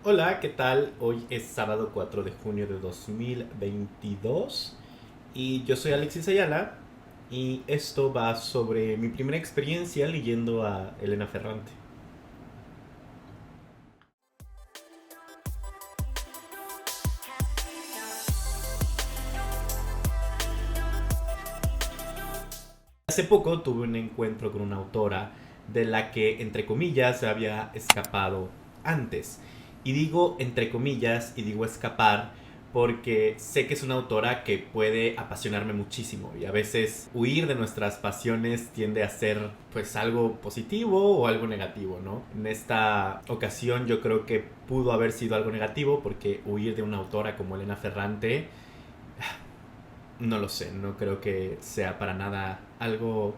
Hola, ¿qué tal? Hoy es sábado 4 de junio de 2022 y yo soy Alexis Ayala y esto va sobre mi primera experiencia leyendo a Elena Ferrante. Hace poco tuve un encuentro con una autora de la que, entre comillas, se había escapado antes. Y digo entre comillas y digo escapar porque sé que es una autora que puede apasionarme muchísimo y a veces huir de nuestras pasiones tiende a ser pues algo positivo o algo negativo, ¿no? En esta ocasión yo creo que pudo haber sido algo negativo porque huir de una autora como Elena Ferrante no lo sé, no creo que sea para nada algo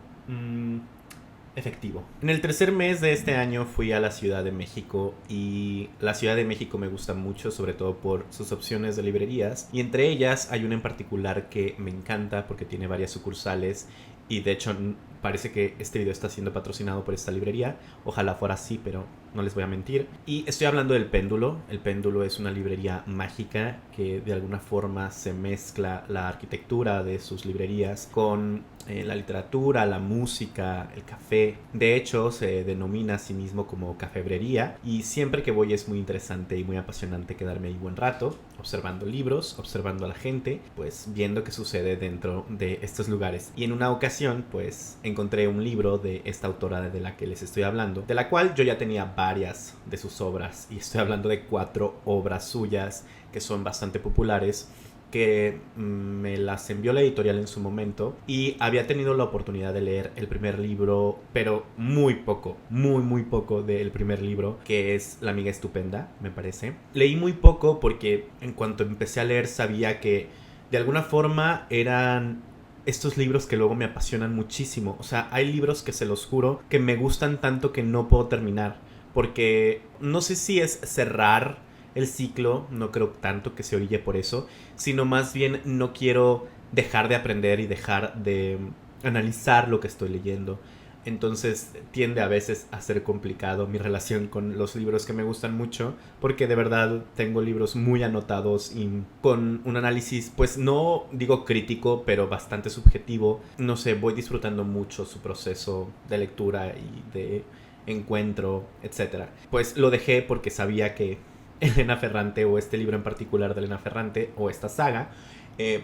efectivo. En el tercer mes de este año fui a la Ciudad de México y la Ciudad de México me gusta mucho, sobre todo por sus opciones de librerías, y entre ellas hay una en particular que me encanta porque tiene varias sucursales y de hecho parece que este video está siendo patrocinado por esta librería. Ojalá fuera así, pero no les voy a mentir. Y estoy hablando del Péndulo. El Péndulo es una librería mágica que de alguna forma se mezcla la arquitectura de sus librerías con la literatura, la música, el café. De hecho, se denomina a sí mismo como cafebrería y siempre que voy es muy interesante y muy apasionante quedarme ahí buen rato, observando libros, observando a la gente, pues viendo qué sucede dentro de estos lugares. Y en una ocasión, pues encontré un libro de esta autora de la que les estoy hablando, de la cual yo ya tenía varias de sus obras y estoy hablando de 4 obras suyas que son bastante populares, que me las envió la editorial en su momento y había tenido la oportunidad de leer el primer libro, pero muy poco, muy poco del primer libro, que es La amiga estupenda, me parece. Leí muy poco porque en cuanto empecé a leer sabía que de alguna forma eran estos libros que luego me apasionan muchísimo. O sea, hay libros que se los juro que me gustan tanto que no puedo terminar. Porque no sé si es cerrar el ciclo, no creo tanto que se orille por eso, sino más bien no quiero dejar de aprender y dejar de analizar lo que estoy leyendo. Entonces tiende a veces a ser complicado mi relación con los libros que me gustan mucho, porque de verdad tengo libros muy anotados y con un análisis, pues no digo crítico, pero bastante subjetivo. No sé, voy disfrutando mucho su proceso de lectura y de encuentro, etcétera. Pues lo dejé porque sabía que Elena Ferrante o este libro en particular de Elena Ferrante o esta saga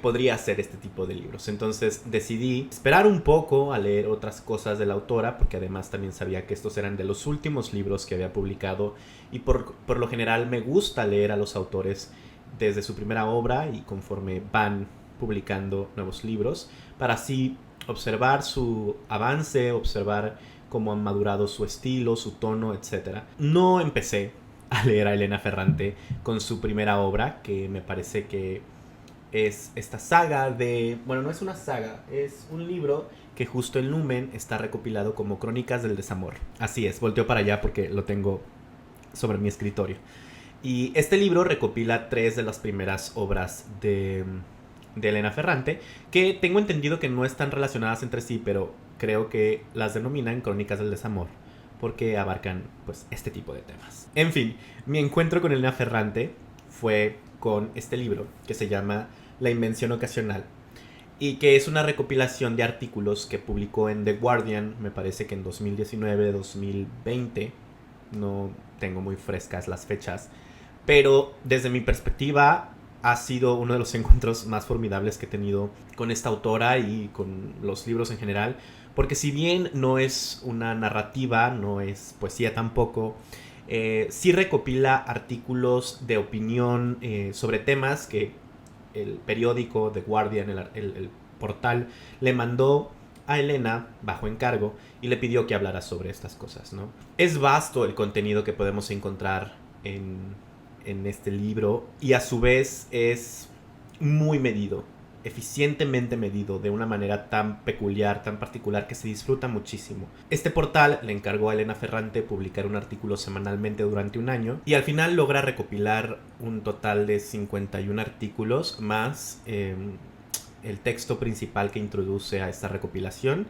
podría hacer este tipo de libros. Entonces decidí esperar un poco a leer otras cosas de la autora, porque además también sabía que estos eran de los últimos libros que había publicado y por lo general me gusta leer a los autores desde su primera obra y conforme van publicando nuevos libros, para así observar su avance, observar cómo han madurado su estilo, su tono, etcétera. No empecé a leer a Elena Ferrante con su primera obra, que me parece que es esta saga de... Bueno, no es una saga, es un libro que justo en Lumen está recopilado como Crónicas del Desamor. Así es, volteo para allá porque lo tengo sobre mi escritorio. Y este libro recopila 3 de las primeras obras de Elena Ferrante, que tengo entendido que no están relacionadas entre sí, pero creo que las denominan Crónicas del Desamor, porque abarcan pues este tipo de temas. En fin, mi encuentro con Elena Ferrante fue con este libro que se llama La Invención Ocasional y que es una recopilación de artículos que publicó en The Guardian, me parece que en 2019, 2020, no tengo muy frescas las fechas, pero desde mi perspectiva ha sido uno de los encuentros más formidables que he tenido con esta autora y con los libros en general, porque si bien no es una narrativa, no es poesía tampoco, sí recopila artículos de opinión sobre temas que el periódico The Guardian, el portal, le mandó a Elena bajo encargo y le pidió que hablara sobre estas cosas, ¿no? Es vasto el contenido que podemos encontrar en este libro y a su vez es muy medido, eficientemente medido, de una manera tan peculiar, tan particular, que se disfruta muchísimo. Este portal le encargó a Elena Ferrante publicar un artículo semanalmente durante un año y al final logra recopilar un total de 51 artículos más el texto principal que introduce a esta recopilación,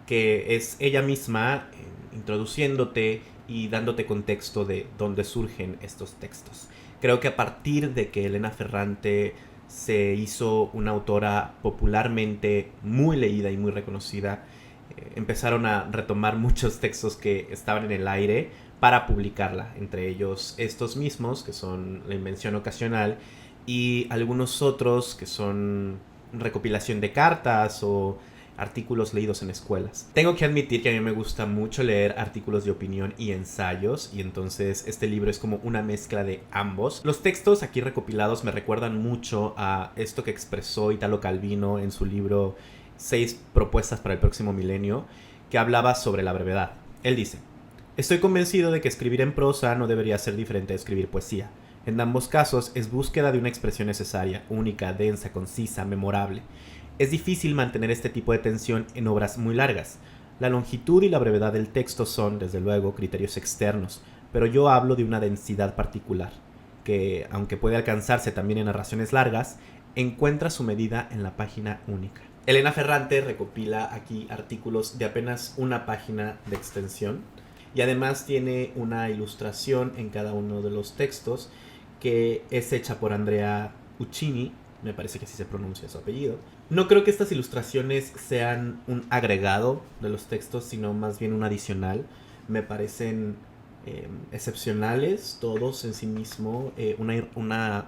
que es ella misma introduciéndote y dándote contexto de dónde surgen estos textos. Creo que a partir de que Elena Ferrante se hizo una autora popularmente muy leída y muy reconocida, empezaron a retomar muchos textos que estaban en el aire para publicarla, entre ellos estos mismos, que son La Invención Ocasional, y algunos otros que son recopilación de cartas o artículos leídos en escuelas. Tengo que admitir que a mí me gusta mucho leer artículos de opinión y ensayos, y entonces este libro es como una mezcla de ambos. Los textos aquí recopilados me recuerdan mucho a esto que expresó Italo Calvino en su libro 6 propuestas para el próximo milenio, que hablaba sobre la brevedad. Él dice: estoy convencido de que escribir en prosa no debería ser diferente de escribir poesía. En ambos casos es búsqueda de una expresión necesaria, única, densa, concisa, memorable. Es difícil mantener este tipo de tensión en obras muy largas. La longitud y la brevedad del texto son, desde luego, criterios externos, pero yo hablo de una densidad particular, que, aunque puede alcanzarse también en narraciones largas, encuentra su medida en la página única. Elena Ferrante recopila aquí artículos de apenas una página de extensión, y además tiene una ilustración en cada uno de los textos que es hecha por Andrea Uccini, me parece que así se pronuncia su apellido. No creo que estas ilustraciones sean un agregado de los textos, sino más bien un adicional. Me parecen excepcionales todos en sí mismo, una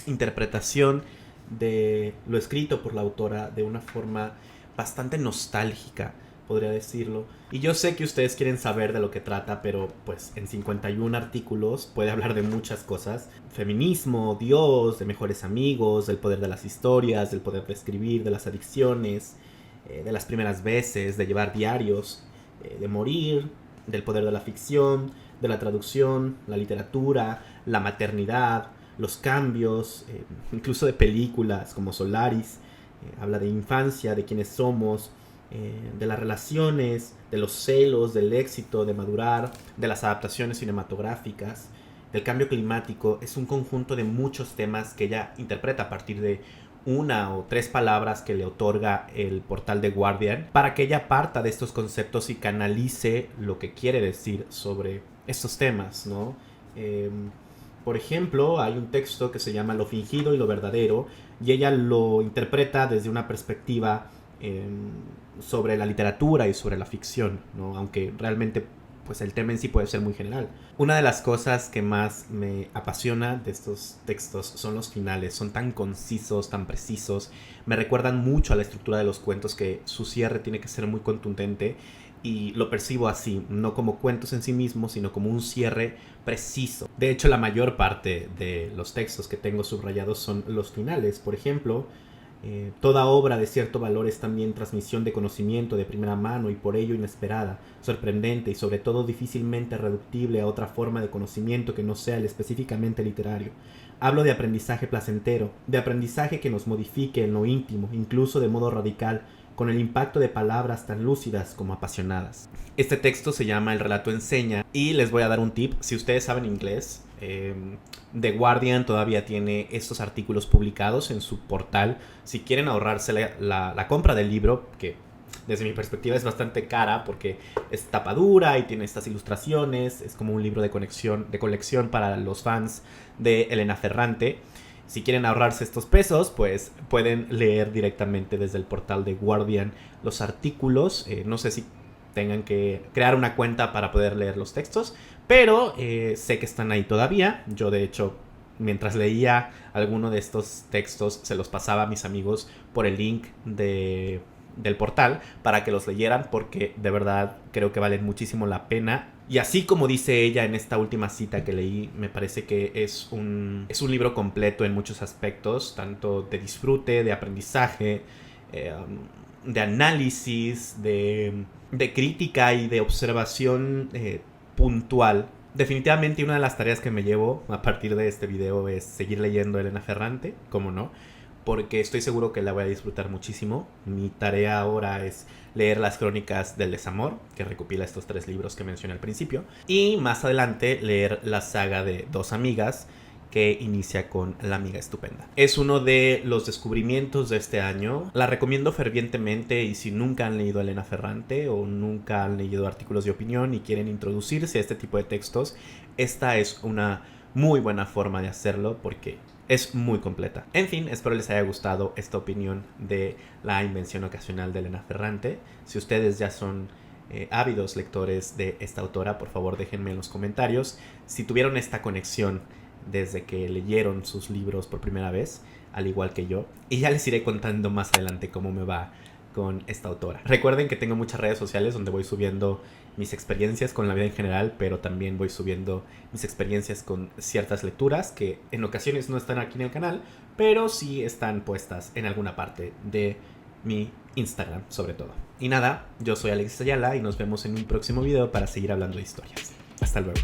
interpretación de lo escrito por la autora de una forma bastante nostálgica, podría decirlo. Y yo sé que ustedes quieren saber de lo que trata, pero pues en 51 artículos puede hablar de muchas cosas. Feminismo, Dios, de mejores amigos, del poder de las historias, del poder de escribir, de las adicciones, de las primeras veces, de llevar diarios, de morir, del poder de la ficción, de la traducción, la literatura, la maternidad, los cambios, incluso de películas como Solaris. Habla de infancia, de quiénes somos, de las relaciones, de los celos, del éxito, de madurar, de las adaptaciones cinematográficas, del cambio climático. Es un conjunto de muchos temas que ella interpreta a partir de una o tres palabras que le otorga el portal The Guardian, para que ella parta de estos conceptos y canalice lo que quiere decir sobre estos temas, ¿no? Por ejemplo, hay un texto que se llama Lo fingido y lo verdadero, y ella lo interpreta desde una perspectiva sobre la literatura y sobre la ficción, ¿no? Aunque realmente pues el tema en sí puede ser muy general. Una de las cosas que más me apasiona de estos textos son los finales. Son tan concisos, tan precisos. Me recuerdan mucho a la estructura de los cuentos, que su cierre tiene que ser muy contundente, y lo percibo así, no como cuentos en sí mismos, sino como un cierre preciso. De hecho, la mayor parte de los textos que tengo subrayados son los finales. Por ejemplo, toda obra de cierto valor es también transmisión de conocimiento de primera mano, y por ello inesperada, sorprendente y sobre todo difícilmente reductible a otra forma de conocimiento que no sea el específicamente literario. Hablo de aprendizaje placentero, de aprendizaje que nos modifique en lo íntimo, incluso de modo radical, con el impacto de palabras tan lúcidas como apasionadas. Este texto se llama El relato enseña, y les voy a dar un tip. Si ustedes saben inglés, The Guardian todavía tiene estos artículos publicados en su portal. Si quieren ahorrarse la compra del libro, que desde mi perspectiva es bastante cara porque es tapa dura y tiene estas ilustraciones, es como un libro de colección para los fans de Elena Ferrante. Si quieren ahorrarse estos pesos, pues pueden leer directamente desde el portal de Guardian los artículos. No sé si tengan que crear una cuenta para poder leer los textos, pero sé que están ahí todavía. Yo, de hecho, mientras leía alguno de estos textos, se los pasaba a mis amigos por el link del portal para que los leyeran, porque de verdad creo que valen muchísimo la pena. Y así como dice ella en esta última cita que leí, me parece que es un libro completo en muchos aspectos, tanto de disfrute, de aprendizaje, de análisis, de crítica y de observación puntual. Definitivamente una de las tareas que me llevo a partir de este video es seguir leyendo a Elena Ferrante, cómo no, porque estoy seguro que la voy a disfrutar muchísimo. Mi tarea ahora es leer las crónicas del desamor, que recopila estos 3 libros que mencioné al principio, y más adelante leer la saga de Dos amigas, que inicia con La amiga estupenda. Es uno de los descubrimientos de este año. La recomiendo fervientemente, y si nunca han leído a Elena Ferrante o nunca han leído artículos de opinión y quieren introducirse a este tipo de textos, esta es una muy buena forma de hacerlo porque es muy completa. En fin, espero les haya gustado esta opinión de La invención ocasional de Elena Ferrante. Si ustedes ya son ávidos lectores de esta autora, por favor déjenme en los comentarios si tuvieron esta conexión desde que leyeron sus libros por primera vez, al igual que yo. Y ya les iré contando más adelante cómo me va con esta autora. Recuerden que tengo muchas redes sociales donde voy subiendo mis experiencias con la vida en general, pero también voy subiendo mis experiencias con ciertas lecturas que en ocasiones no están aquí en el canal, pero sí están puestas en alguna parte de mi Instagram, sobre todo. Y nada, yo soy Alexis Ayala y nos vemos en un próximo video para seguir hablando de historias. Hasta luego.